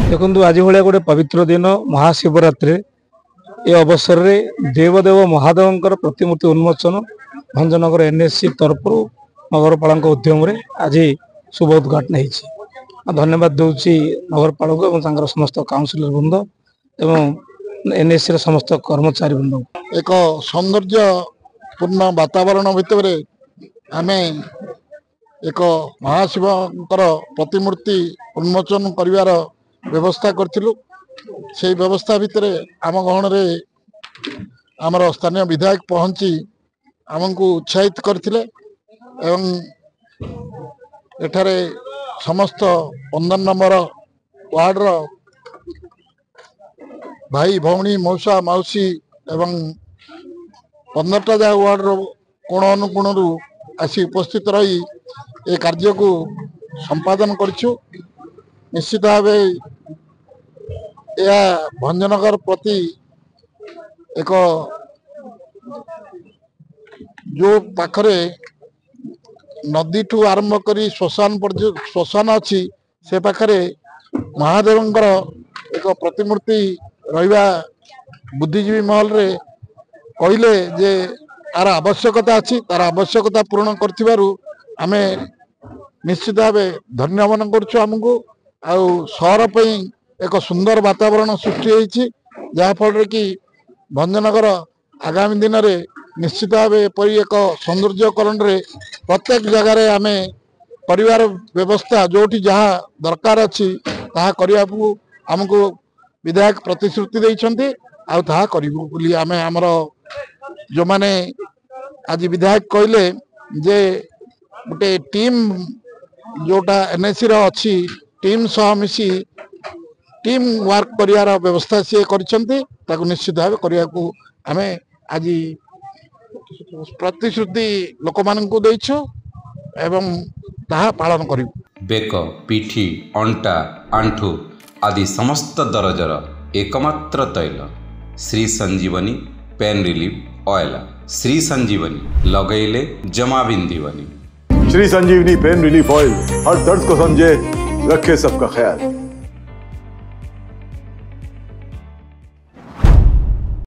देखु आज भाया गोटे पवित्र दिन महाशिवरात्रि ए अवसर में देवदेव महादेव प्रतिमूर्ति उन्मोचन भंजनगर एनएससी तरफ नगरपाल उद्यम आज शुभ उद्घाटन हो धन्यवाद दूसरी नगरपाल और समस्त काउंसिलर वृंद एवं एनएससी समस्त कर्मचारी वृंद एक सौंदर्यपूर्ण वातावरण भितर आम एक महाशिवकर प्रतिमूर्ति उन्मोचन कर व्यवस्था करूँ से व्यवस्था भितर आम गहन आमर स्थानीय विधायक पहुंची आमको उत्साहित करथिले एवं एठारे समस्त 15 नंबर वार्ड भाई भौणी मौसा मौसी एवं 15टा जा वार्ड कोण अनुकोण आसी उपस्थित रही ए कार्य को संपादन करछु। निश्चित भाव यह भंजनगर प्रति एक जो पाखरे नदी ठू आरंभ करी श्मशान अच्छी से पाखरे महादेवंकर एक प्रतिमूर्ति रहिबा बुद्धिजीवी महल रे कहले जे तार आवश्यकता अच्छी तार आवश्यकता पूर्ण करथिबारु आमे निश्चित भाव धन्य मन करछु। हमको आउ शहर पई एक सुंदर वातावरण सृष्टि होइछि जहा फल कि भंजनगर आगामी दिन में निश्चित भाव एपरी एक सौंदर्यकरण रे प्रत्येक जगार आम परिवार व्यवस्था जोटी जहाँ दरकार अच्छी ताहा करने को आमको विधायक प्रतिश्रुति देइछन्ति आउ ताहा करिबु बोली आमे हमर जो माने आज विधायक कहले जे गोटे टीम जोटा एनएससी रो अच्छी टीम सह मिसी टीम वर्क करियार व्यवस्था सी करिसन्ति ताकु निश्चित भाव करिया को आमे आज प्रतिश्रुति लोक माननकु देइछु एवं ताहा पालन करिबु। बेक पिठी अंटा आंठू आदि समस्त दरजर एकमात्र तैल श्री संजीवनी पेन रिलीफ ऑयल श्री संजीवनी लगैले जमा बिंदीवनी। श्री संजीवनी पेन रिलीफ ऑयल हर दर्द को समझे रखे सबका ख्याल।